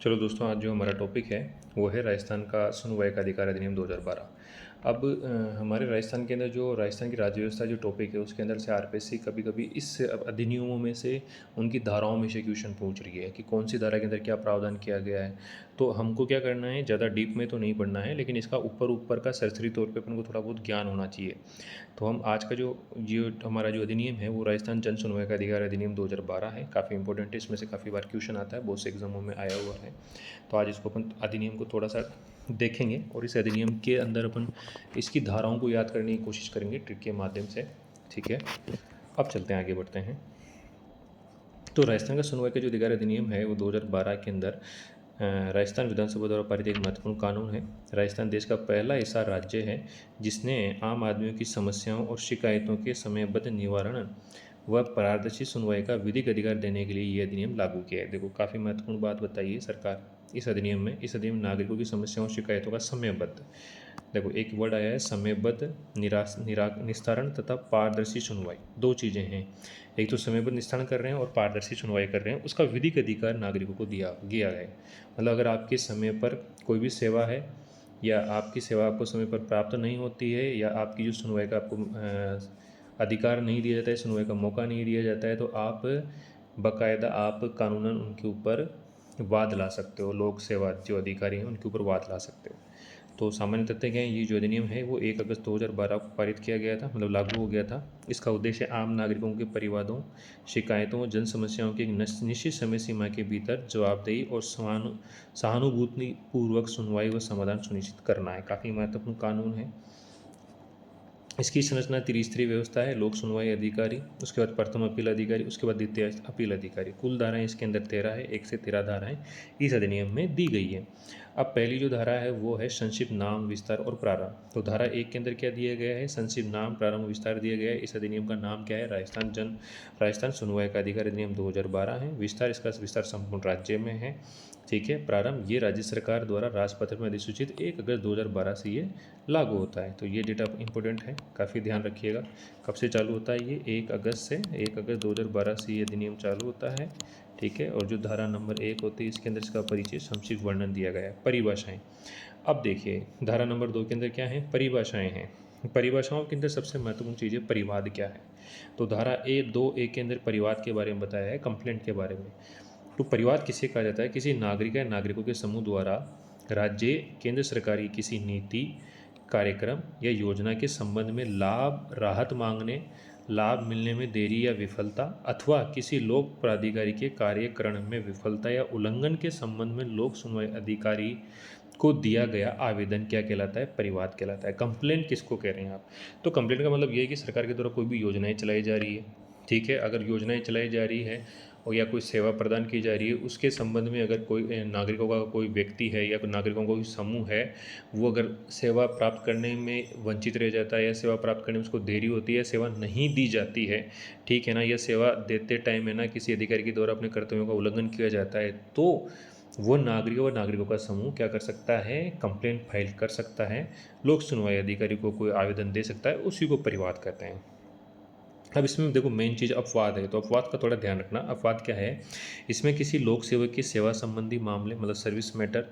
चलो दोस्तों, आज जो हमारा टॉपिक है वो है राजस्थान का सुनवाई का अधिकार अधिनियम 2012। अब हमारे राजस्थान के अंदर जो राजस्थान की राज्य व्यवस्था जो टॉपिक है उसके अंदर से आरपीएससी कभी कभी इस अधिनियमों में से उनकी धाराओं में से क्वेश्चन पूछ रही है कि कौन सी धारा के अंदर क्या प्रावधान किया गया है। तो हमको क्या करना है, ज़्यादा डीप में तो नहीं पढ़ना है, लेकिन इसका ऊपर ऊपर का सरसरी तौर पर अपन को थोड़ा बहुत ज्ञान होना चाहिए। तो हम आज का जो हमारा जो अधिनियम है वो राजस्थान जन सुनवाई का अधिकार अधिनियम 2012 है। काफ़ी इंपॉर्टेंट है, इसमें से काफ़ी बार क्वेश्चन आता है, बहुत से एग्जामों में आया हुआ है। तो आज इसको अपन अधिनियम को थोड़ा सा देखेंगे और इस अधिनियम के अंदर अपन इसकी धाराओं को याद करने की कोशिश करेंगे ट्रिक के माध्यम से। ठीक है, अब चलते हैं, आगे बढ़ते हैं। तो राजस्थान का सुनवाई का जो अधिकार अधिनियम है वो 2012 के अंदर राजस्थान विधानसभा द्वारा पारित एक महत्वपूर्ण कानून है। राजस्थान देश का पहला ऐसा राज्य है जिसने आम आदमियों की समस्याओं और शिकायतों के समयबद्ध निवारण व पारदर्शी सुनवाई का विधिक अधिकार देने के लिए ये अधिनियम लागू किया है। देखो, काफ़ी महत्वपूर्ण बात बताई है सरकार इस अधिनियम में। इस अधिनियम नागरिकों की समस्याओं और शिकायतों का समयबद्ध, देखो एक वर्ड आया है समयबद्ध निस्तारण तथा पारदर्शी सुनवाई, दो चीज़ें हैं। एक तो समयबद्ध निस्तारण कर रहे हैं और पारदर्शी सुनवाई कर रहे हैं, उसका विधिक अधिकार नागरिकों को दिया गया है। मतलब अगर आपके समय पर कोई भी सेवा है या आपकी सेवा आपको समय पर प्राप्त नहीं होती है या आपकी जो सुनवाई का आपको अधिकार नहीं दिया जाता है, सुनवाई का मौका नहीं दिया जाता है, तो आप बाकायदा आप कानूनन उनके ऊपर वाद ला सकते हो। लोक सेवा जो अधिकारी हैं उनके ऊपर वाद ला सकते हो। तो सामान्य तथ्य क्या है, ये जो अधिनियम है वो 1 अगस्त 2012 को पारित किया गया था, मतलब लागू हो गया था। इसका उद्देश्य आम नागरिकों के परिवादों, शिकायतों और जन समस्याओं की एक निश्चित समय सीमा के भीतर जवाबदेही और सहानुभूतिपूर्वक सुनवाई व समाधान सुनिश्चित करना है। काफ़ी महत्वपूर्ण कानून है। इसकी संरचना त्रिस्तरीय व्यवस्था है। लोक सुनवाई अधिकारी, उसके बाद प्रथम अपील अधिकारी, उसके बाद द्वितीय अपील अधिकारी। कुल धाराएं इसके अंदर 13 है, 1 से 13 धाराएं इस अधिनियम में दी गई है। अब पहली जो धारा है वो है संक्षिप्त नाम, विस्तार और प्रारंभ। तो धारा 1 के अंदर क्या दिया गया है, संक्षिप्त नाम, प्रारंभ, विस्तार दिया गया है। इस अधिनियम का नाम क्या है, राजस्थान सुनवाई का अधिकार अधिनियम 2012 है। विस्तार, इसका विस्तार संपूर्ण राज्य में है। ठीक है। प्रारंभ, ये राज्य सरकार द्वारा राजपत्र में अधिसूचित 1 अगस्त 2012 से ये लागू होता है। तो ये डेटा इंपॉर्टेंट है, काफ़ी ध्यान रखिएगा। कब से चालू होता है ये, 1 अगस्त से, 1 अगस्त 2012 से ये अधिनियम चालू होता है। ठीक है। और जो धारा नंबर 1 होती है इसके अंदर इसका परिचय, संक्षिप्त वर्णन दिया गया है। परिभाषाएं, अब देखिए धारा नंबर 2 के अंदर क्या है, परिभाषाएं हैं। परिभाषाओं के अंदर सबसे महत्वपूर्ण चीज़ है परिवाद क्या है। तो धारा 2A के अंदर परिवाद के बारे में बताया है, कंप्लेंट के बारे में। तो परिवाद किसे कहा जाता है, किसी नागरिक या नागरिकों के समूह द्वारा राज्य केंद्र सरकारी किसी नीति, कार्यक्रम या योजना के संबंध में लाभ राहत मांगने, लाभ मिलने में देरी या विफलता अथवा किसी लोक प्राधिकारी के कार्यकरण में विफलता या उल्लंघन के संबंध में लोक सुनवाई अधिकारी को दिया गया आवेदन क्या कहलाता है, परिवाद कहलाता है। कंप्लेंट किसको कह रहे हैं आप, तो कंप्लेंट का मतलब ये है कि सरकार के द्वारा कोई भी योजनाएं चलाई जा रही है। ठीक है। अगर योजनाएं चलाई जा रही है और या कोई सेवा प्रदान की जा रही है, उसके संबंध में अगर कोई नागरिकों का कोई व्यक्ति है या नागरिकों का कोई समूह है, वो अगर सेवा प्राप्त करने में वंचित रह जाता है या सेवा प्राप्त करने में उसको देरी होती है, सेवा नहीं दी जाती है, ठीक है ना, या सेवा देते टाइम है ना किसी अधिकारी के द्वारा अपने कर्तव्यों का उल्लंघन किया जाता है, तो वो नागरिकों का समूह क्या कर सकता है, कंप्लेंट फाइल कर सकता है, लोक सुनवाई अधिकारी को कोई आवेदन दे सकता है, उसी को परिवाद कहते हैं। अब इसमें देखो मेन चीज़ अपवाद है, तो अपवाद का थोड़ा ध्यान रखना। अपवाद क्या है, इसमें किसी लोक सेवक की सेवा संबंधी मामले, मतलब सर्विस मैटर,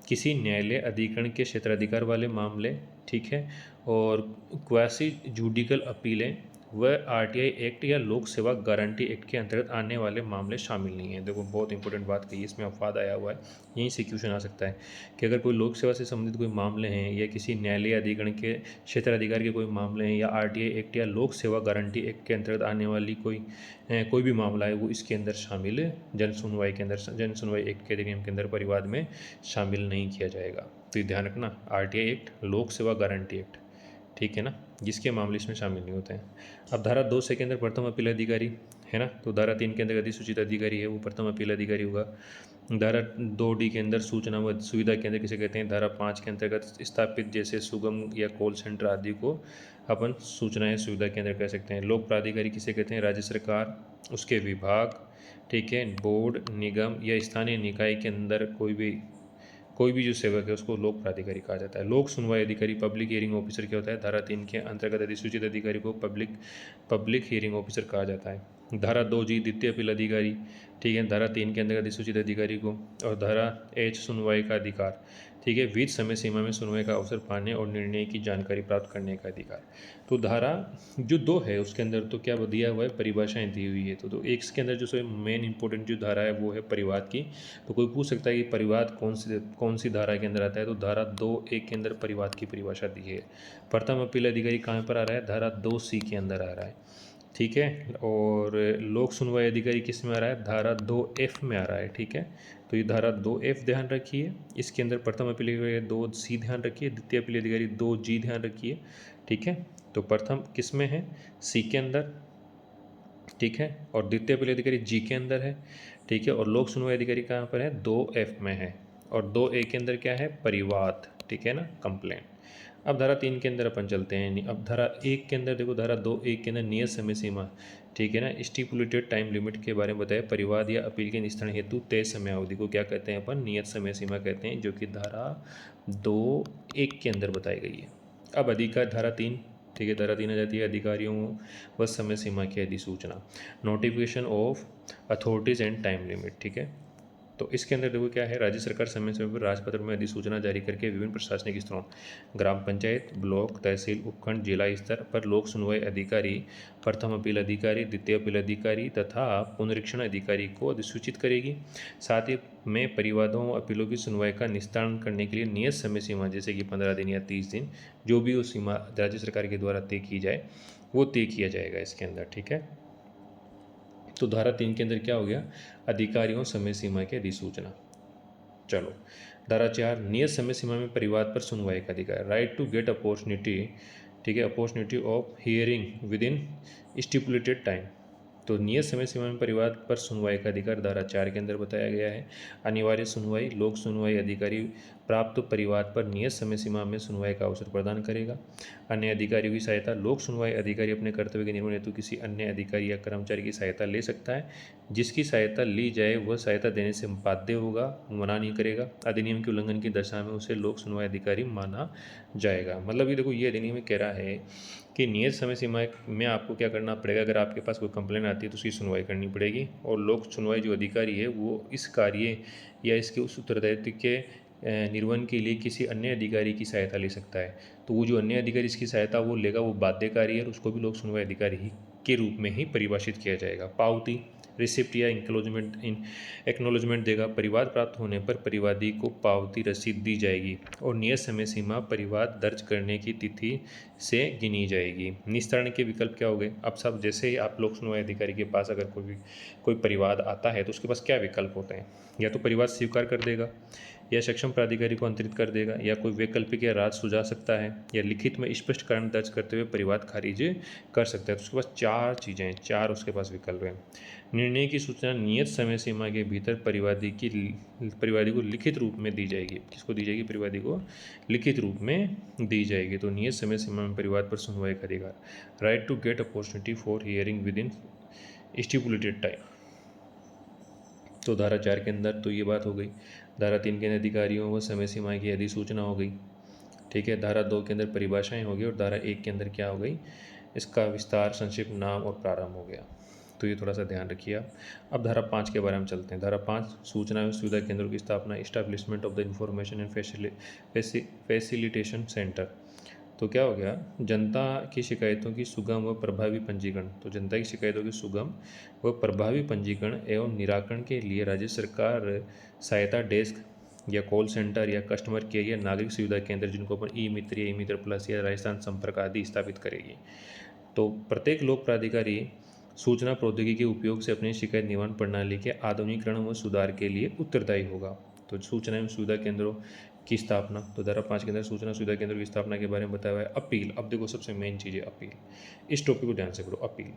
किसी न्यायालय अधिकरण के क्षेत्राधिकार वाले मामले, ठीक है, और क्वासी जुडिकल अपीलें व आरटीआई एक्ट या लोक सेवा गारंटी एक्ट के अंतर्गत आने वाले मामले शामिल नहीं हैं। देखो बहुत इंपॉर्टेंट बात कही, इसमें अपवाद आया हुआ है, यहीं से क्वेश्चन आ सकता है कि अगर कोई लोक सेवा से संबंधित कोई मामले हैं या किसी न्यायालय अधिकरण के क्षेत्राधिकार के कोई मामले हैं या आरटीआई एक्ट या लोक सेवा गारंटी एक्ट के अंतर्गत आने वाली कोई भी मामला है, वो इसके अंदर शामिल जन सुनवाई के अंदर, जन सुनवाई एक्ट के अधिनियम के अंदर परिवाद में शामिल नहीं किया जाएगा। तो ये ध्यान रखना, आरटीआई एक्ट, लोक सेवा गारंटी एक्ट, ठीक है ना, जिसके मामले इसमें शामिल नहीं होते हैं। अब धारा 2 के अंदर प्रथम अपील अधिकारी है ना, तो धारा 3 के अंदर अधिसूचित अधिकारी है वो प्रथम अपील अधिकारी होगा। धारा 2D के अंदर सूचना व सुविधा केंद्र किसे कहते हैं, धारा 5 के अंतर्गत स्थापित जैसे सुगम या कॉल सेंटर आदि को अपन सूचना या सुविधा केंद्र कह सकते हैं। लोक प्राधिकारी किसे कहते हैं, राज्य सरकार, उसके विभाग, ठीक है, बोर्ड, निगम या स्थानीय निकाय के अंदर कोई भी जो सेवक है उसको लोक प्राधिकारी कहा जाता है। लोक सुनवाई अधिकारी, पब्लिक हियरिंग ऑफिसर क्या होता है, धारा 3 के अंतर्गत अधिसूचित अधिकारी को पब्लिक हियरिंग ऑफिसर कहा जाता है। धारा 2G द्वितीय अपील अधिकारी, ठीक है। धारा 3 के अंतर्गत अधिसूचित अधिकारी को, और धारा H सुनवाई का अधिकार, ठीक है। विधि समय सीमा में सुनवाई का अवसर पाने और निर्णय की जानकारी प्राप्त करने का अधिकार। तो धारा जो 2 है उसके अंदर तो क्या दिया हुआ है, परिभाषाएं दी हुई है। तो एक के अंदर जो मेन इंपॉर्टेंट जो धारा है वो है परिवाद की। तो कोई पूछ सकता है कि परिवाद कौन सी धारा के अंदर आता है, तो धारा 2(1) के अंदर परिवाद की परिभाषा दी है। प्रथम अपील अधिकारी कहाँ पर आ रहा है, धारा 2C के अंदर आ रहा है, ठीक है। और लोक सुनवाई अधिकारी किस में आ रहा है, धारा 2F में आ रहा है, ठीक है। तो ये धारा 2F ध्यान रखिए, इसके अंदर प्रथम अपील अधिकारी 2C ध्यान रखिए, द्वितीय अपील अधिकारी 2G ध्यान रखिए, ठीक है। तो प्रथम किस में है, C के अंदर, ठीक है। और द्वितीय अपील अधिकारी G के अंदर है, ठीक है। और लोक सुनवाई अधिकारी कहाँ पर है, 2F में है। और 2A के अंदर क्या है, परिवाद, ठीक है ना, कंप्लेंट। अब धारा 3 के अंदर अपन चलते हैं। अब धारा 1 के अंदर देखो, धारा 2(1) के अंदर नियत समय सीमा, ठीक है ना, स्टिपुलेटेड टाइम लिमिट के बारे में बताया। परिवाद या अपील के निस्तारण हेतु तय समय अवधि को क्या कहते हैं अपन, नियत समय सीमा कहते हैं, जो कि धारा 2(1) के अंदर बताई गई है। अब अधिकार धारा 3, ठीक है। धारा 3 आ जाती है अधिकारियों व समय सीमा की अधिसूचना, notification of authorities and time limit, ठीक है। तो इसके अंदर देखो क्या है, राज्य सरकार समय समय पर राजपत्र में अधिसूचना जारी करके विभिन्न प्रशासनिक स्तरों, ग्राम पंचायत, ब्लॉक, तहसील, उपखंड, जिला स्तर पर लोक सुनवाई अधिकारी, प्रथम अपील अधिकारी, द्वितीय अपील अधिकारी तथा पुनरीक्षण अधिकारी को अधिसूचित करेगी। साथ ही में परिवादों व अपीलों की सुनवाई का निस्तारण करने के लिए नियत समय सीमा, जैसे कि 15 दिन या 30 दिन, जो भी उस सीमा राज्य सरकार के द्वारा तय की जाए वो तय किया जाएगा इसके अंदर, ठीक है। तो धारा 3 के अंदर क्या हो गया, अधिकारियों समय सीमा की अधिसूचना। चलो, धारा 4 नियत समय सीमा में परिवाद पर सुनवाई का अधिकार, राइट टू गेट अपॉर्चुनिटी, ठीक है, opportunity of hearing within stipulated time. तो नियत समय सीमा में परिवाद पर सुनवाई का अधिकार धारा 4 के अंदर बताया गया है। अनिवार्य सुनवाई, लोक सुनवाई अधिकारी प्राप्त परिवाद पर नियत समय सीमा में सुनवाई का अवसर प्रदान करेगा। अन्य अधिकारियों की सहायता, लोक सुनवाई अधिकारी अपने कर्तव्य के निर्वहन हेतु किसी अन्य अधिकारी या कर्मचारी की सहायता ले सकता है। जिसकी सहायता ली जाए वह सहायता देने से बाध्य होगा, मना नहीं करेगा। अधिनियम के उल्लंघन की दशा में उसे लोक सुनवाई अधिकारी माना जाएगा। मतलब ये देखो, ये अधिनियम कह रहा है कि नियत समय सीमा में आपको क्या करना पड़ेगा, अगर आपके पास कोई कंप्लेन आती है तो उसकी सुनवाई करनी पड़ेगी। और लोक सुनवाई जो अधिकारी है वो इस कार्य या इसके उस उत्तरदायित्व के निर्वहन के लिए किसी अन्य अधिकारी की सहायता ले सकता है। तो वो जो अन्य अधिकारी इसकी सहायता वो लेगा वो बाध्यकारी है, और उसको भी लोक सुनवाई अधिकारी ही के रूप में ही परिभाषित किया जाएगा। पावती, रिसिप्ट या एक्नोलॉजमेंट देगा। परिवाद प्राप्त होने पर परिवादी को पावती रसीद दी जाएगी और नियत समय सीमा परिवाद दर्ज करने की तिथि से गिनी जाएगी। निस्तारण के विकल्प क्या हो गए, अब सब जैसे ही आप लोक सुनवाई अधिकारी के पास अगर कोई परिवाद आता है तो उसके पास क्या विकल्प होते हैं, या तो परिवाद स्वीकार कर देगा, या सक्षम प्राधिकारी को अंतरित कर देगा, या कोई वैकल्पिक या राज सुझा सकता है, या लिखित में स्पष्ट कारण दर्ज करते हुए परिवाद खारिज कर सकता है। तो उसके पास 4 चीज़ें हैं, 4 उसके पास विकल्प हैं। निर्णय की सूचना नियत समय सीमा के भीतर परिवादी को लिखित रूप में दी जाएगी। किसको दी जाएगी, परिवादी को लिखित रूप में दी जाएगी। तो नियत समय सीमा में परिवाद पर सुनवाई का अधिकार, right to get opportunity for hearing within stipulated time. तो धारा 4 के अंदर तो ये बात हो गई। धारा 3 के अंदर अधिकारियों व समय सीमा की अधिसूचना हो गई, ठीक है। धारा 2 के अंदर परिभाषाएं हो गई, और धारा 1 के अंदर क्या हो गई, इसका विस्तार, संक्षिप्त, नाम और प्रारंभ हो गया। तो ये थोड़ा सा ध्यान रखिए आप। अब धारा 5 के बारे में चलते हैं। धारा 5 सूचना एवं सुविधा केंद्रों की स्थापना, establishment of the information and facilitation centre. तो क्या हो गया, जनता की शिकायतों की सुगम व प्रभावी पंजीकरण। तो जनता की शिकायतों की सुगम व प्रभावी पंजीकरण एवं निराकरण के लिए राज्य सरकार सहायता डेस्क या कॉल सेंटर या कस्टमर केयर या नागरिक सुविधा केंद्र, जिनको अपन ई मित्र या ई मित्र प्लस या राजस्थान संपर्क आदि स्थापित करेगी। तो प्रत्येक लोक प्राधिकारी सूचना प्रौद्योगिकी के उपयोग से अपनी शिकायत निवारण प्रणाली के आधुनिकीकरण व सुधार के लिए उत्तरदायी होगा। तो सूचना एवं सुविधा केंद्रों की स्थापना, तो धारा 5 के अंदर सूचना सुविधा केंद्रों की स्थापना के बारे में बताया हुआ है। अपील, अब देखो सबसे मेन चीज़ है अपील। इस टॉपिक को ध्यान से पढ़ो। अपील,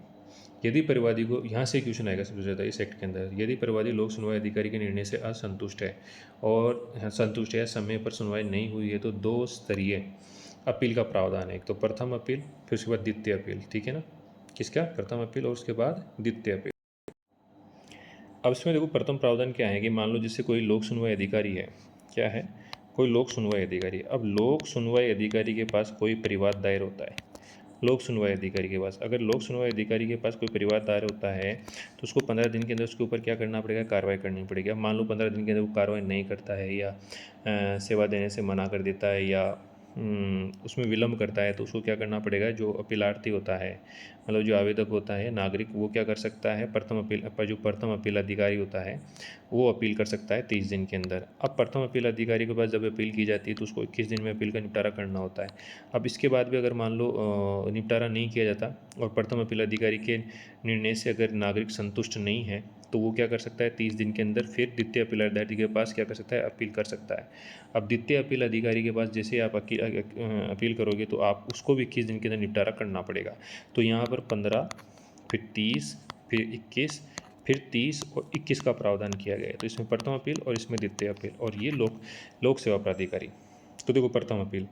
यदि परिवादी को, यहाँ से क्वेश्चन आएगा सबसे ज़्यादा इस एक्ट के अंदर, यदि परिवादी लोक सुनवाई अधिकारी के निर्णय से असंतुष्ट है और संतुष्ट है, समय पर सुनवाई नहीं हुई है, तो 2 स्तरीय अपील का प्रावधान है। एक तो प्रथम अपील, फिर उसके बाद द्वितीय अपील, ठीक है ना। किसका, प्रथम अपील और उसके बाद द्वितीय अपील। अब इसमें देखो प्रथम प्रावधान क्या है कि मान लो जैसे कोई लोक सुनवाई अधिकारी है, क्या है, कोई लोक सुनवाई अधिकारी। अब लोक सुनवाई अधिकारी के पास कोई परिवाद दायर होता है, लोक सुनवाई अधिकारी के पास। अगर लोक सुनवाई अधिकारी के पास कोई परिवार दायर होता है तो उसको 15 दिन के अंदर उसके ऊपर क्या करना पड़ेगा, कार्रवाई करनी पड़ेगी। अब मान लो 15 दिन के अंदर वो कार्रवाई नहीं करता है या सेवा देने से मना कर देता है या उसमें विलम्ब करता है, तो उसको क्या करना पड़ेगा, जो अपीलार्थी होता है, मतलब जो आवेदक होता है नागरिक, वो क्या कर सकता है, जो प्रथम अपील अधिकारी होता है वो अपील कर सकता है 30 दिन के अंदर। अब प्रथम अपील अधिकारी के पास जब अपील की जाती है तो उसको 21 दिन में अपील का निपटारा करना होता है। अब इसके बाद भी अगर मान लो निपटारा नहीं किया जाता और प्रथम अपील अधिकारी के निर्णय से अगर नागरिक संतुष्ट नहीं है तो वो क्या कर सकता है, 30 दिन के अंदर फिर द्वितीय अपील अधिकारी के पास क्या कर सकता है, अपील कर सकता है। अब द्वितीय अपील अधिकारी के पास जैसे आप अपील करोगे तो आप उसको भी 21 दिन के अंदर निपटारा करना पड़ेगा। तो यहाँ पर 15, फिर 30, फिर 21, फिर 30 और 21 का प्रावधान किया गया है। तो इसमें प्रथम अपील और इसमें द्वितीय अपील, और ये लोक सेवा प्राधिकारी। तो देखो प्रथम अपील,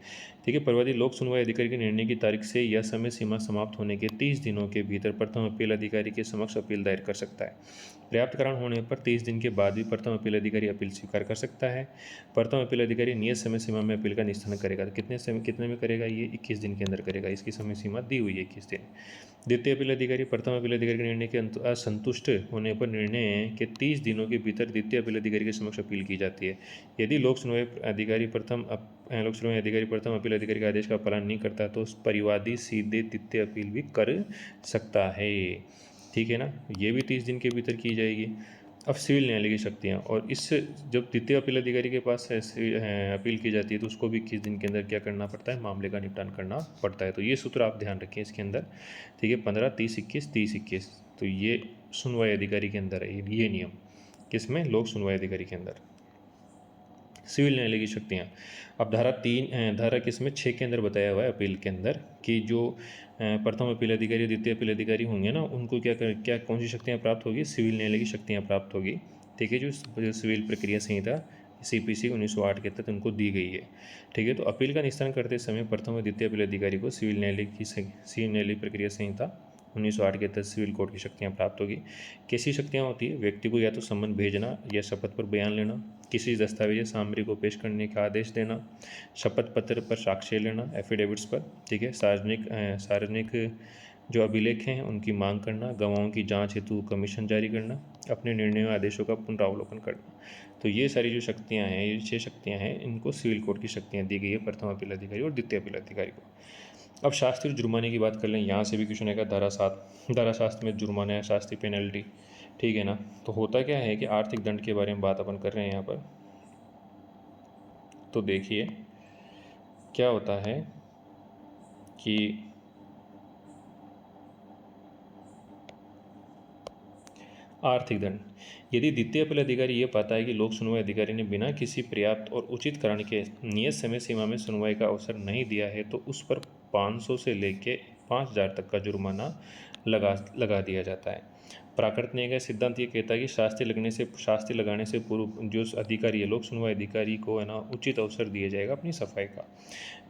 ठीक है, परिवादी लोक सुनवाई अधिकारी के निर्णय की तारीख से या समय सीमा समाप्त होने के 30 दिनों के भीतर प्रथम अपील अधिकारी के समक्ष अपील दायर कर सकता है। पर्याप्त कारण होने पर 30 दिन के बाद भी प्रथम अपील अधिकारी अपील स्वीकार कर सकता है। प्रथम अपील अधिकारी नियत समय सीमा में अपील का निस्तारण करेगा। तो कितने में करेगा, ये 21 दिन के अंदर करेगा। इसकी समय सीमा दी हुई है 21 दिन। द्वितीय अपील अधिकारी प्रथम अपील अधिकारी के निर्णय के असंतुष्ट होने पर निर्णय के 30 दिनों के भीतर द्वितीय अपील अधिकारी के समक्ष अपील की जाती है। यदि लोक सुनवाई अधिकारी प्रथम अपील अधिकारी के आदेश का पालन नहीं करता तो परिवादी सीधे द्वितीय अपील भी कर सकता है। ठीक है ना, ये भी 30 दिन के भीतर की जाएगी। अब सिविल न्यायालय की शक्तियाँ, और इस जब द्वितीय अपील अधिकारी के पास अपील की जाती है तो उसको भी 21 दिन के अंदर क्या करना पड़ता है, मामले का निपटान करना पड़ता है। तो ये सूत्र आप ध्यान रखें इसके अंदर, ठीक है, 15, 30, 21, 30, 21। तो ये सुनवाई अधिकारी के अंदर है ये नियम, किसमें, लोक सुनवाई अधिकारी के अंदर। सिविल न्यायालय की शक्तियाँ, अब धारा किसमें 6 के अंदर बताया हुआ है अपील के अंदर कि जो प्रथम अपील अधिकारी द्वितीय अपील अधिकारी होंगे ना, उनको क्या कौन सी शक्तियाँ प्राप्त होगी, सिविल न्यायालय की शक्तियाँ प्राप्त होगी। ठीक है, जो सिविल प्रक्रिया संहिता CPC 1908 के तहत उनको दी गई है। ठीक है, तो अपील का निस्तारण करते समय प्रथम और द्वितीय अपील अधिकारी को सिविल न्यायालय प्रक्रिया संहिता 1908 के तहत सिविल कोर्ट की शक्तियाँ प्राप्त होगी। कैसी शक्तियाँ होती है, व्यक्ति को या तो सम्मन भेजना या शपथ पर बयान लेना, किसी दस्तावेज या सामग्री को पेश करने का आदेश देना, शपथ पत्र पर साक्ष्य लेना, एफिडेविट्स पर, ठीक है, सार्वजनिक जो अभिलेख हैं उनकी मांग करना, गवाहों की जांच हेतु कमीशन जारी करना, अपने निर्णयों आदेशों का पुनरावलोकन करना। तो ये सारी जो शक्तियाँ हैं, ये 6 शक्तियाँ हैं, इनको सिविल कोर्ट की शक्तियाँ दी गई है प्रथम अपील अधिकारी और द्वितीय अपील अधिकारी को। अब शास्त्री जुर्माने की बात कर लें, यहाँ से भी क्वेश्चन आएगा। धारा शास्त्र में जुर्माना है, शास्त्री पेनल्टी, ठीक है ना। तो होता क्या है कि आर्थिक दंड के बारे में बात अपन कर रहे हैं यहाँ पर। तो देखिए क्या होता है कि आर्थिक दंड, यदि द्वितीय अपील अधिकारी ये पाता है कि लोक सुनवाई अधिकारी ने बिना किसी पर्याप्त और उचित कारण के नियत समय सीमा में सुनवाई का अवसर नहीं दिया है तो उस पर 500 से लेकर 5000 तक का जुर्माना लगा दिया जाता है। प्राकृत न्याय का सिद्धांत ये कहता है कि शास्ति लगाने से पूर्व जो अधिकारी है, लोक सुनवाई अधिकारी को है ना उचित अवसर दिया जाएगा अपनी सफाई का।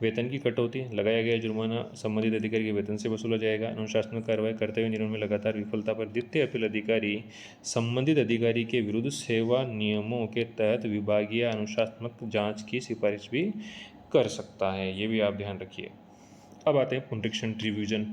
वेतन की कटौती, लगाया गया जुर्माना संबंधित अधिकारी के वेतन से वसूला जाएगा। अनुशासनात्मक कार्रवाई करते हुए निर्णय में लगातार विफलता पर द्वितीय अपील अधिकारी संबंधित अधिकारी के विरुद्ध सेवा नियमों के तहत विभागीय अनुशासनात्मक जांच की सिफारिश भी कर सकता है। ये भी आप ध्यान रखिए। अब आते हैं पुनरीक्षण रिवीजन।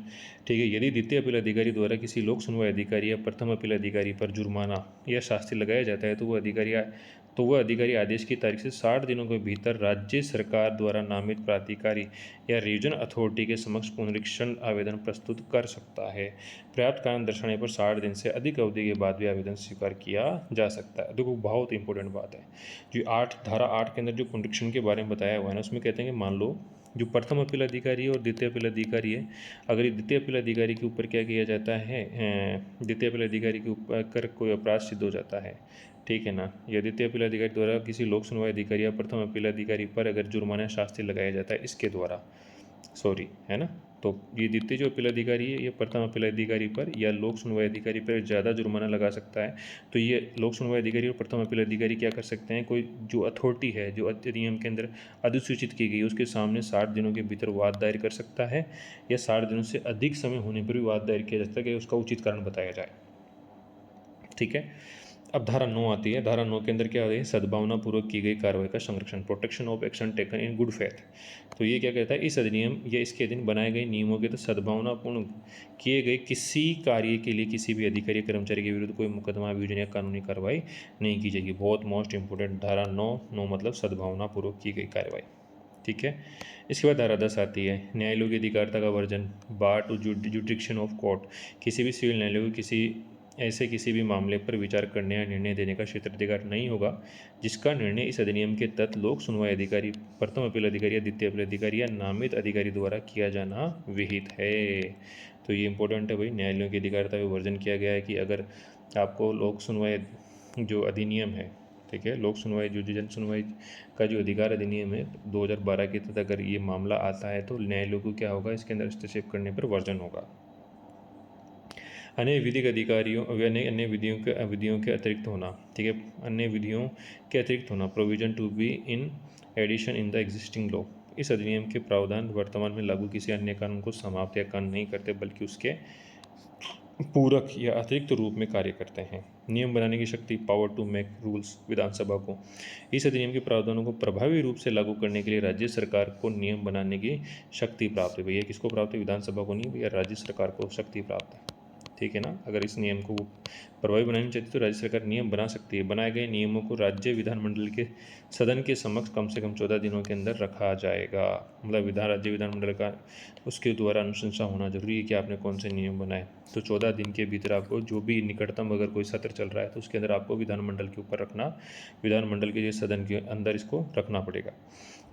ठीक है, यदि द्वितीय अपील अधिकारी द्वारा किसी लोक सुनवाई अधिकारी या प्रथम अपील अधिकारी पर जुर्माना या शास्ति लगाया जाता है तो वह अधिकारी आदेश की तारीख से 60 दिनों के भीतर राज्य सरकार द्वारा नामित प्राधिकारी या रीजन अथॉरिटी के समक्ष पुनरीक्षण आवेदन प्रस्तुत कर सकता है। पर्याप्त कारण दर्शाने पर 60 दिन से अधिक अवधि के बाद भी आवेदन स्वीकार किया जा सकता है। देखो बहुत इंपॉर्टेंट बात है, जो धारा 8 के अंदर जो पुनरीक्षण के बारे में बताया हुआ है ना, उसमें कहते हैं कि मान लो जो प्रथम अपील अधिकारी है और द्वितीय अपील अधिकारी है, अगर द्वितीय अपील अधिकारी के ऊपर क्या किया जाता है, द्वितीय अपील अधिकारी के ऊपर कोई अपराध सिद्ध हो जाता है, ठीक है ना, या द्वितीय अपील अधिकारी द्वारा किसी लोक सुनवाई अधिकारी या प्रथम अपील अधिकारी पर अगर जुर्माना शास्ति लगाया जाता है इसके द्वारा, है ना, तो ये द्वितीय जो अपील अधिकारी है ये प्रथम अपील अधिकारी पर या लोक सुनवाई अधिकारी पर ज़्यादा जुर्माना लगा सकता है। तो ये लोक सुनवाई अधिकारी और प्रथम अपील अधिकारी क्या कर सकते हैं, कोई जो अथॉरिटी है जो अधिनियम के अंदर अधिसूचित की गई उसके सामने 60 दिनों के भीतर वाद दायर कर सकता है, या 60 दिनों से अधिक समय होने पर भी वाद दायर किया जा सकता है कि उसका उचित कारण बताया जाए। ठीक है, अब धारा 9 आती है। धारा 9 के अंदर क्या होता है, सद्भावना पूर्वक की गई कार्रवाई का संरक्षण, protection of action taken in good faith. तो ये क्या कहता है, इस अधिनियम या इसके अधीन बनाए गए नियमों के तो सद्भावनापूर्ण किए गए किसी कार्य के लिए किसी भी अधिकारी या कर्मचारी के विरुद्ध कोई मुकदमा, अभियोजन या कानूनी कार्रवाई नहीं की जाएगी। बहुत मोस्ट इंपोर्टेंट धारा 9 मतलब सद्भावनापूर्वक की गई कार्रवाई, ठीक है। इसके बाद धारा 10 आती है, न्यायालयों की अधिकारिता का version, bar to jurisdiction of court. किसी भी सिविल न्यायालय को किसी भी मामले पर विचार करने या निर्णय देने का क्षेत्राधिकार नहीं होगा जिसका निर्णय इस अधिनियम के तहत लोक सुनवाई अधिकारी, प्रथम अपील अधिकारी या द्वितीय अपील अधिकारी या नामित अधिकारी द्वारा किया जाना विहित है। तो ये इंपॉर्टेंट है भाई, न्यायालयों की अधिकारिता का वर्जन किया गया है कि अगर आपको लोक सुनवाई जो अधिनियम है, ठीक है, लोक सुनवाई जो जन सुनवाई का जो अधिकार अधिनियम है 2012 के तहत अगर ये मामला आता है तो न्यायालयों को क्या होगा, इसके अंदर हस्तक्षेप करने पर वर्जन होगा। अन्य विधिक अधिकारियों अन्य विधियों के अतिरिक्त होना, ठीक है, अन्य विधियों के अतिरिक्त होना, provision to be in addition in the existing law. इस अधिनियम के प्रावधान वर्तमान में लागू किसी अन्य कानून को समाप्त या कानून नहीं करते बल्कि उसके पूरक या अतिरिक्त रूप में कार्य करते हैं। नियम बनाने की शक्ति, पावर टू मेक रूल्स, विधानसभा को इस अधिनियम के प्रावधानों को प्रभावी रूप से लागू करने के लिए राज्य सरकार को नियम बनाने की शक्ति प्राप्त है। भैया किसको प्राप्त है, विधानसभा को नहीं भैया, राज्य सरकार को शक्ति प्राप्त है, ठीक है ना। अगर इस नियम को प्रभावी बनाना चाहती तो राज्य सरकार नियम बना सकती है। बनाए गए नियमों को राज्य विधानमंडल के सदन के समक्ष कम से कम 14 दिनों के अंदर रखा जाएगा। मतलब राज्य विधानमंडल का उसके द्वारा अनुशंसा होना जरूरी है कि आपने कौन से नियम बनाए। तो 14 दिन के भीतर आपको जो भी निकटतम अगर कोई सत्र चल रहा है तो उसके अंदर आपको विधानमंडल के ऊपर रखना, विधानमंडल के सदन के अंदर इसको रखना पड़ेगा।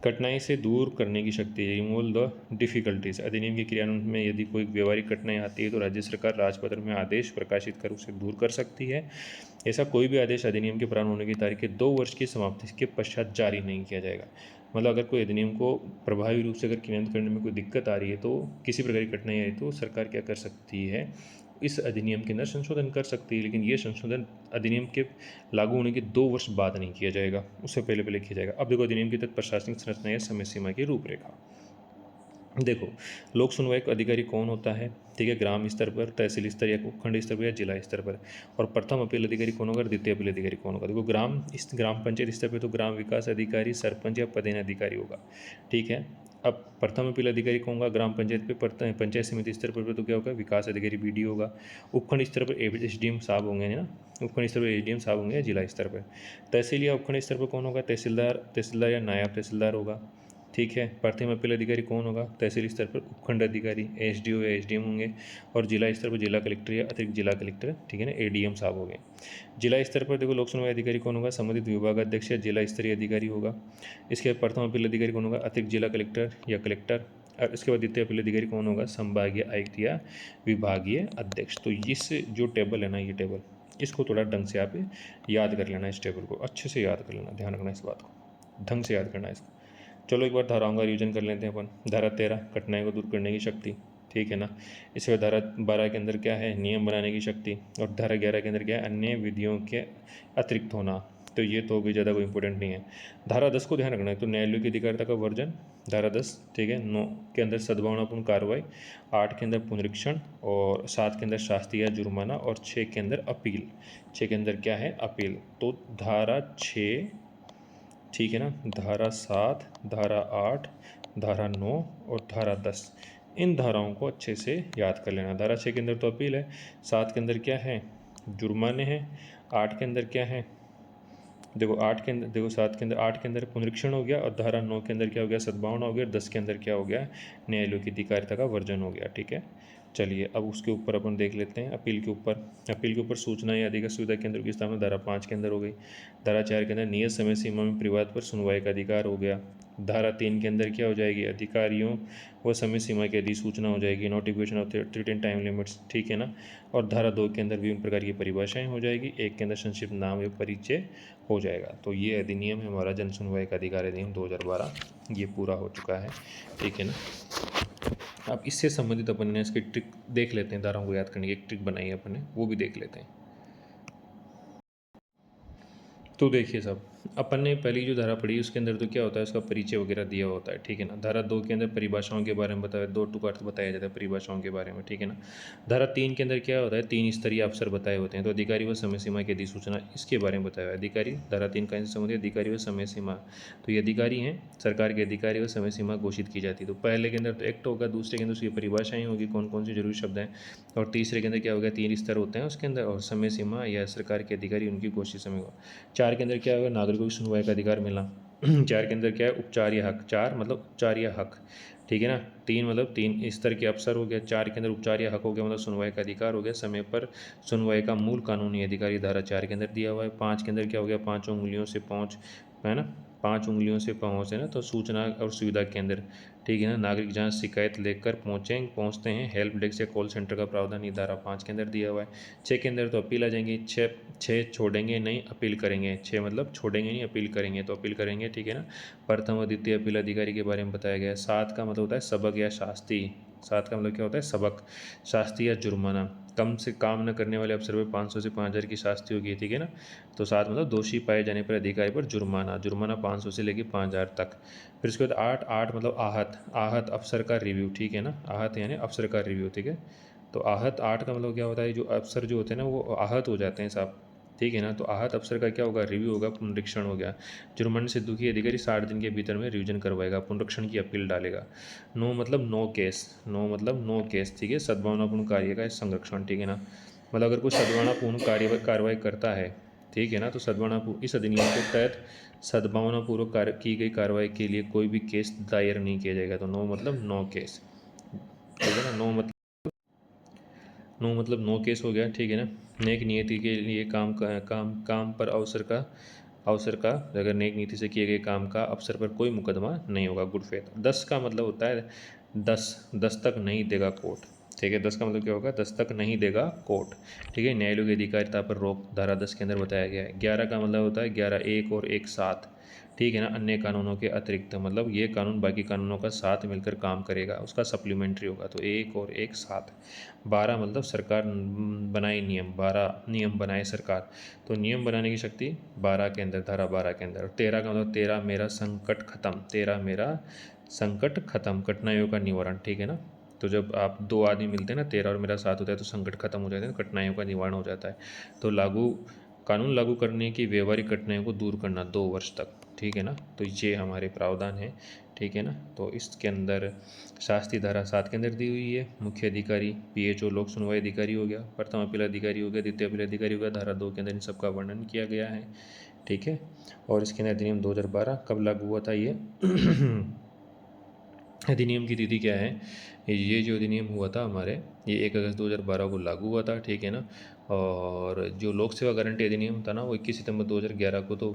कठिनाई से दूर करने की शक्ति, रिमूव द डिफिकल्टीज। अधिनियम के क्रियान्वयन में यदि कोई व्यवहारिक कठिनाई आती है तो राज्य सरकार राजपत्र में आदेश प्रकाशित कर उसे दूर कर सकती है। ऐसा कोई भी आदेश अधिनियम के प्रारंभ होने की तारीख के 2 वर्ष की समाप्ति के पश्चात जारी नहीं किया जाएगा। मतलब अगर कोई अधिनियम को प्रभावी रूप से अगर क्रियान्वित करने में कोई दिक्कत आ रही है तो किसी प्रकार की कठिनाई आई तो सरकार क्या कर सकती है, इस अधिनियम के अंदर संशोधन कर सकती है। लेकिन ये संशोधन अधिनियम के लागू होने के 2 वर्ष बाद नहीं किया जाएगा, उससे पहले किया जाएगा। अब देखो अधिनियम के तहत प्रशासनिक संरचना या समय सीमा की रूपरेखा। देखो लोक सुनवाई अधिकारी कौन होता है, ठीक है, ग्राम स्तर पर, तहसील स्तर या उपखंड स्तर पर या जिला स्तर पर। और प्रथम अपील अधिकारी कौन होगा, द्वितीय अपील अधिकारी कौन होगा। देखो ग्राम पंचायत स्तर पर तो ग्राम विकास अधिकारी, सरपंच या पदेन अधिकारी होगा, ठीक है। अब प्रथम अपील अधिकारी कौन होगा, ग्राम पंचायत पे पंचायत समिति स्तर पर तो क्या होगा, विकास अधिकारी BDO होगा। उपखंड स्तर पर SDM साहब होंगे ना, उपखंड स्तर पर SDM साहब होंगे। जिला स्तर पर तहसील या उपखंड स्तर पर कौन होगा, तहसीलदार या नायब तहसीलदार होगा, ठीक है। प्रथम अपील अधिकारी कौन होगा, तहसील स्तर पर उपखंड अधिकारी SDO या SDM होंगे। और जिला स्तर पर जिला कलेक्टर या अतिरिक्त जिला कलेक्टर, ठीक है ना, ADM साहब हो गए। जिला स्तर पर देखो लोक सुनवाई अधिकारी कौन होगा, संबंधित विभागाध्यक्ष या जिला स्तरीय अधिकारी होगा। इसके बाद प्रथम अपील अधिकारी कौन होगा, अतिरिक्त जिला कलेक्टर या कलेक्टर। और इसके बाद द्वितीय अपील अधिकारी कौन होगा, संभागीय आयुक्त या विभागीय अध्यक्ष। तो इस जो टेबल है ना, ये टेबल इसको थोड़ा ढंग से आप याद कर लेना, इस टेबल को अच्छे से याद कर लेना, ध्यान रखना इस बात को, ढंग से याद करना इसको। चलो एक बार धाराओं का रिवीजन कर लेते हैं अपन। धारा 13 कठिनाई को दूर करने की शक्ति, ठीक है ना। इसके बाद धारा 12 के अंदर क्या है, नियम बनाने की शक्ति। और धारा 11 के अंदर क्या है, अन्य विधियों के अतिरिक्त होना। तो ये तो भी ज़्यादा कोई इंपॉर्टेंट नहीं है। धारा 10 को ध्यान रखना है, तो न्यायालयों की अधिकारिता का वर्जन, धारा 10, ठीक है। 9 के अंदर सद्भावनापूर्ण कार्रवाई, 8 के अंदर पुनरीक्षण, और 7 के अंदर शास्ति या जुर्माना, और 6 के अंदर अपील। 6 के अंदर क्या है, अपील। तो धारा 6, ठीक है ना, धारा 7, धारा 8, धारा 9 और धारा 10, इन धाराओं को अच्छे से याद कर लेना। धारा 6 के अंदर तो अपील है, 7 के अंदर क्या है, जुर्माने हैं, 8 के अंदर क्या है, देखो 8 के अंदर, देखो 7 के अंदर, 8 के अंदर पुनरीक्षण हो गया, और धारा 9 के अंदर क्या हो गया, सद्भावना हो गया, 10 के अंदर क्या हो गया, न्यायालयों की अधिकारिता का वर्जन हो गया, ठीक है। चलिए अब उसके ऊपर अपन देख लेते हैं अपील के ऊपर। अपील के ऊपर सूचना या अधिकार सुविधा केंद्र की स्थापना धारा 5 के अंदर हो गई। धारा 4 के अंदर नियत समय सीमा में विवाद पर सुनवाई का अधिकार हो गया। धारा 3 के अंदर क्या हो जाएगी, अधिकारियों व समय सीमा की अधिसूचना हो जाएगी, notification of threaten time limits, ठीक है ना। और धारा 2 के अंदर विभिन्न प्रकार की परिभाषाएं हो जाएगी। 1 के अंदर संक्षिप्त नाम एवं परिचय हो जाएगा। तो ये अधिनियम है हमारा जन सुनवाई का अधिकार अधिनियम 2012, ये पूरा हो चुका है, ठीक है ना। अब इससे संबंधित अपन ने इसकी ट्रिक देख लेते हैं, धाराओं को याद करने की एक ट्रिक बनाई है अपन ने, वो भी देख लेते हैं। तो देखिए साहब, अपन ने पहली जो धारा पढ़ी उसके अंदर तो क्या होता है, उसका परिचय वगैरह दिया होता है, ठीक है ना। धारा 2 के अंदर परिभाषाओं के बारे में बताया, 2 टुक अर्थ बताया जाता है परिभाषाओं के बारे में, ठीक है ना। धारा 3 के अंदर क्या होता है, 3 स्तरीय अफसर बताए होते हैं। तो अधिकारी व समय सीमा की अधिसूचना इसके बारे में बताया है। अधिकारी, धारा 3 का संबंध है अधिकारी व समय सीमा। तो ये अधिकारी हैं, सरकार के अधिकारी व समय सीमा घोषित की जाती है। तो पहले के अंदर तो एक्ट होगा, दूसरे के अंदर उसकी परिभाषाएं होगी, कौन कौन सी जरूरी शब्द हैं, और तीसरे के अंदर क्या होगा, 3 स्तर होते हैं उसके अंदर, और समय सीमा या सरकार के अधिकारी उनकी घोषित समय होगा। 4 के अंदर क्या होगा, नागरिकों की सुनवाई का अधिकार मिलना। 4 के अंदर क्या है, उपचार या हक। 4 मतलब उपचार या हक, ठीक है ना। 3 मतलब 3 स्तर के अफसर हो गया। 4 के अंदर उपचार या हक हो गया, मतलब सुनवाई का अधिकार हो गया। समय पर सुनवाई का मूल कानूनी अधिकारी धारा 4 के अंदर दिया हुआ है। 5 के अंदर क्या हो गया, 5 उंगलियों से पहुँच, है ना, 5 उंगलियों से पहुँच है ना, तो सूचना और सुविधा केंद्र, ठीक है ना। नागरिक जहाँ शिकायत लेकर पहुँचते हैं, हेल्प डेस्क या कॉल सेंटर का प्रावधान ये धारा 5 के अंदर दिया हुआ है। 6 के अंदर तो अपील आ जाएंगी। 6 छोड़ेंगे नहीं, अपील करेंगे। 6 मतलब छोड़ेंगे नहीं, अपील करेंगे, तो अपील करेंगे, ठीक है ना। प्रथम व द्वितीय अपील अधिकारी के बारे में बताया गया है। 7 का मतलब होता है सबक या शास्ति। 7 का मतलब क्या होता है, सबक, शास्ति या जुर्माना। कम से काम न करने वाले अफसर पर 500 से 5000 की शास्ति होगी, ठीक है ना। तो 7 मतलब दोषी पाए जाने पर अधिकारी पर जुर्माना, जुर्माना 500 से लेकर 5000 तक। फिर उसके बाद 8 मतलब आहत अफसर का रिव्यू, ठीक है ना। आहत यानी अफसर का रिव्यू, ठीक है। तो आहत 8 का मतलब क्या होता है, जो अफसर जो होते हैं ना वो आहत हो जाते हैं साहब, ठीक है ना। तो आहत अफसर का क्या होगा, रिव्यू होगा, पुनरीक्षण हो गया। जुर्माने से दुखी अधिकारी 60 दिन के भीतर में रिवीजन करवाएगा, पुनरीक्षण की अपील डालेगा। नो मतलब नो केस, नो मतलब नो केस, ठीक है। सद्भावनापूर्ण कार्य का संरक्षण, ठीक है ना। मतलब अगर कोई सद्भावनापूर्ण कार्रवाई करता है, ठीक है ना, तो इस अधिनियम के तहत सद्भावनापूर्वक की गई कार्रवाई के लिए कोई भी केस दायर नहीं किया जाएगा। तो नो मतलब नो केस, ठीक है ना। नो मतलब नो केस हो गया, ठीक है ना। नेक नियति के लिए काम पर अवसर का अगर नेक नीति से किए गए काम का अवसर पर कोई मुकदमा नहीं होगा, गुड फेथ। 10 का मतलब होता है 10 तक नहीं देगा कोर्ट, ठीक है। 10 का मतलब क्या होगा, 10 तक नहीं देगा कोर्ट, ठीक है। न्यायालयों की अधिकारिता पर रोक धारा 10 के अंदर बताया गया है। 11 का मतलब होता है 11 एक और एक साथ, ठीक है ना। अन्य कानूनों के अतिरिक्त, मतलब ये कानून बाकी कानूनों का साथ मिलकर काम करेगा, उसका सप्लीमेंट्री होगा, तो एक और एक साथ। 12 मतलब सरकार बनाए नियम, 12 नियम बनाए सरकार, तो नियम बनाने की शक्ति 12 के अंदर, धारा 12 के अंदर। 13 का मतलब 13 मेरा संकट खत्म, 13 मेरा संकट खत्म, कठिनाइयों का निवारण, ठीक है ना। तो जब आप 2 आदमी मिलते हैं ना, 13 और मेरा साथ होता है, तो संकट खत्म हो जाते हैं, कठिनाइयों का निवारण हो जाता है। तो कानून लागू करने की व्यवहारिक कठिनाइयों को दूर करना 2 वर्ष तक, ठीक है ना। तो ये हमारे प्रावधान है, ठीक है ना। तो इसके अंदर शास्त्रीय धारा 7 के अंदर दी हुई है। मुख्य अधिकारी PHO लोक सुनवाई अधिकारी हो गया, प्रथम अपील अधिकारी हो गया, द्वितीय अपील अधिकारी हो गया। धारा 2 के अंदर इन सबका वर्णन किया गया है, ठीक है। और इसके अंदर अधिनियम 2012 कब लागू हुआ था ये अधिनियम की तिथि क्या है, ये जो अधिनियम हुआ था हमारे, ये 1 अगस्त 2012 को लागू हुआ था, ठीक है ना। और जो लोक सेवा गारंटी अधिनियम था ना, वो 21 सितंबर 2011 को तो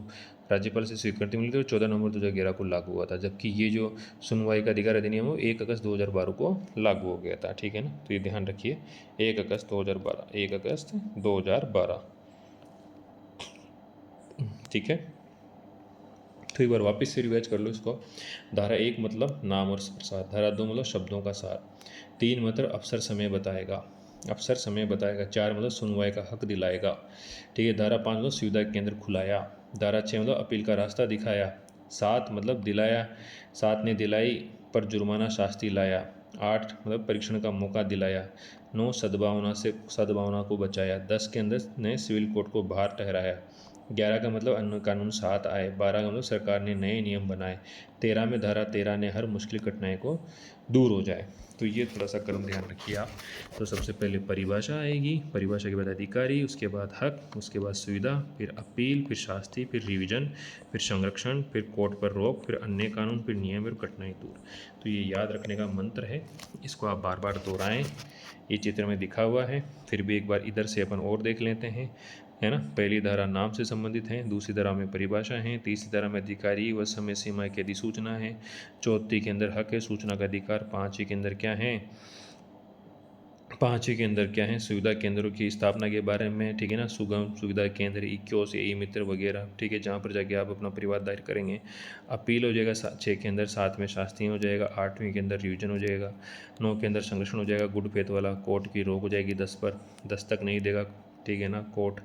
राज्यपाल से स्वीकृति मिली थी, और 14 नवंबर 2011 को लागू हुआ था। जबकि ये जो सुनवाई का अधिकार अधिनियम वो 1 अगस्त 2012 को लागू हो गया था, ठीक है ना। तो ये ध्यान रखिए, 1 अगस्त 2012, 1 अगस्त 2012, ठीक है। तो एक बार वापस से रिवाइज कर लो इसको। धारा 1 मतलब नाम और प्रसार, धारा 2 मतलब शब्दों का सार, 3 मतलब अफसर समय बताएगा, 4 मतलब सुनवाई का हक दिलाएगा, ठीक है। धारा 5 मतलब सुविधा केंद्र खुलाया। धारा 6 मतलब अपील का रास्ता दिखाया। 7 मतलब दिलाया, 7 ने दिलाई पर जुर्माना शास्ति लाया। 8 मतलब परीक्षण का मौका दिलाया। 9 सद्भावना को बचाया। 10 के अंदर ने सिविल कोर्ट को बाहर ठहराया। 11 का मतलब अन्य कानून साथ आए। 12 का मतलब सरकार ने नए नियम बनाए। 13 में धारा 13 ने हर मुश्किल कठिनाई को दूर हो जाए। तो ये थोड़ा सा क्रम ध्यान रखिए आप। तो सबसे पहले परिभाषा आएगी, परिभाषा के बाद अधिकारी, उसके बाद हक, उसके बाद सुविधा, फिर अपील, फिर शास्ति, फिर रिवीजन, फिर संरक्षण, फिर कोर्ट पर रोक, फिर अन्य कानून, फिर नियम और कठिनाई दूर। तो ये याद रखने का मंत्र है, इसको आप बार बार दोहराएं। ये चित्र में दिखा हुआ है, फिर भी एक बार इधर से अपन और देख लेते हैं, है ना। पहली धारा नाम से संबंधित है, दूसरी धारा में परिभाषा है, तीसरी धारा में अधिकारी व समय सीमा की अधिसूचना है, चौथी के अंदर हक है, सूचना का अधिकार, पाँचवीं के अंदर क्या है, सुविधा केंद्रों की स्थापना के बारे में, ठीक है ना। सुगम सुविधा केंद्र, इक्योस ई मित्र वगैरह, ठीक है, जहाँ पर जाके आप अपना परिवार दायर करेंगे। अपील हो जाएगा 6 के अंदर, 7 में शास्त्रीय हो जाएगा, 8वीं के अंदर रिवीजन हो जाएगा, 9 के अंदर संरक्षण हो जाएगा, गुड फेथ वाला, कोर्ट की रोक हो जाएगी 10 पर, 10 तक नहीं देगा ठीक है ना। कोट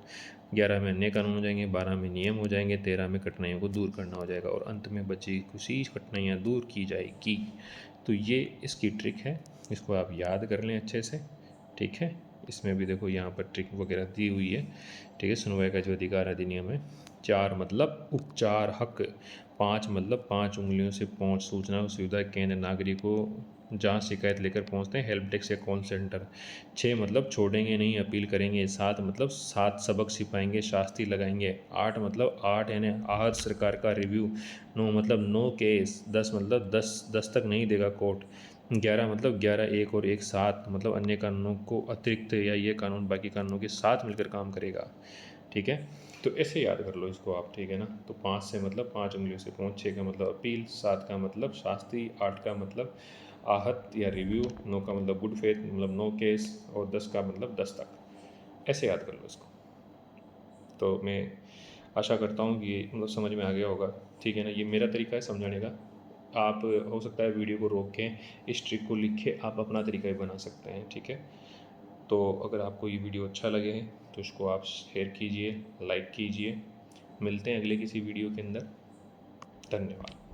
11 में अन्य कानून हो जाएंगे, 12 में नियम हो जाएंगे, 13 में कठिनाइयों को दूर करना हो जाएगा और अंत में बची कुछ कठिनाइयाँ दूर की जाएगी। तो ये इसकी ट्रिक है, इसको आप याद कर लें अच्छे से, ठीक है। इसमें भी देखो यहाँ पर ट्रिक वगैरह दी हुई है, ठीक है। सुनवाई का जो अधिकार अधिनियम है, 4 मतलब उपचार हक, 5 मतलब 5 उंगलियों से पहुँच, सूचना सुविधा केंद्र नागरिकों जहाँ शिकायत लेकर पहुँचते हैं, हेल्प डेस्क या कॉल सेंटर। 6 मतलब छोड़ेंगे नहीं, अपील करेंगे। 7 मतलब 7 सबक सिखाएंगे, शास्ति लगाएंगे। 8 मतलब 8 यानी आहत सरकार का रिव्यू। 9 मतलब नो केस। 10 मतलब 10 तक नहीं देगा कोर्ट। 11 मतलब 11 एक और एक साथ, मतलब अन्य कानूनों को अतिरिक्त या ये कानून बाकी कानूनों के साथ मिलकर काम करेगा, ठीक है। तो ऐसे याद कर लो इसको आप, ठीक है ना। तो 5 से मतलब 5 उंगलियों से पहुँच, 6 का मतलब अपील, 7 का मतलब शास्त्री, 8 का मतलब आहत या रिव्यू, 9 का मतलब गुड फेथ मतलब नो केस और 10 का मतलब 10 तक। ऐसे याद कर लो इसको। तो मैं आशा करता हूँ कि मतलब समझ में आ गया होगा, ठीक है ना। ये मेरा तरीका है समझाने का। आप हो सकता है वीडियो को रोक के इस ट्रिक को लिख के आप अपना तरीका भी बना सकते हैं, ठीक है। तो अगर आपको ये वीडियो अच्छा लगे तो इसको आप शेयर कीजिए, लाइक कीजिए। मिलते हैं अगले किसी वीडियो के अंदर। धन्यवाद।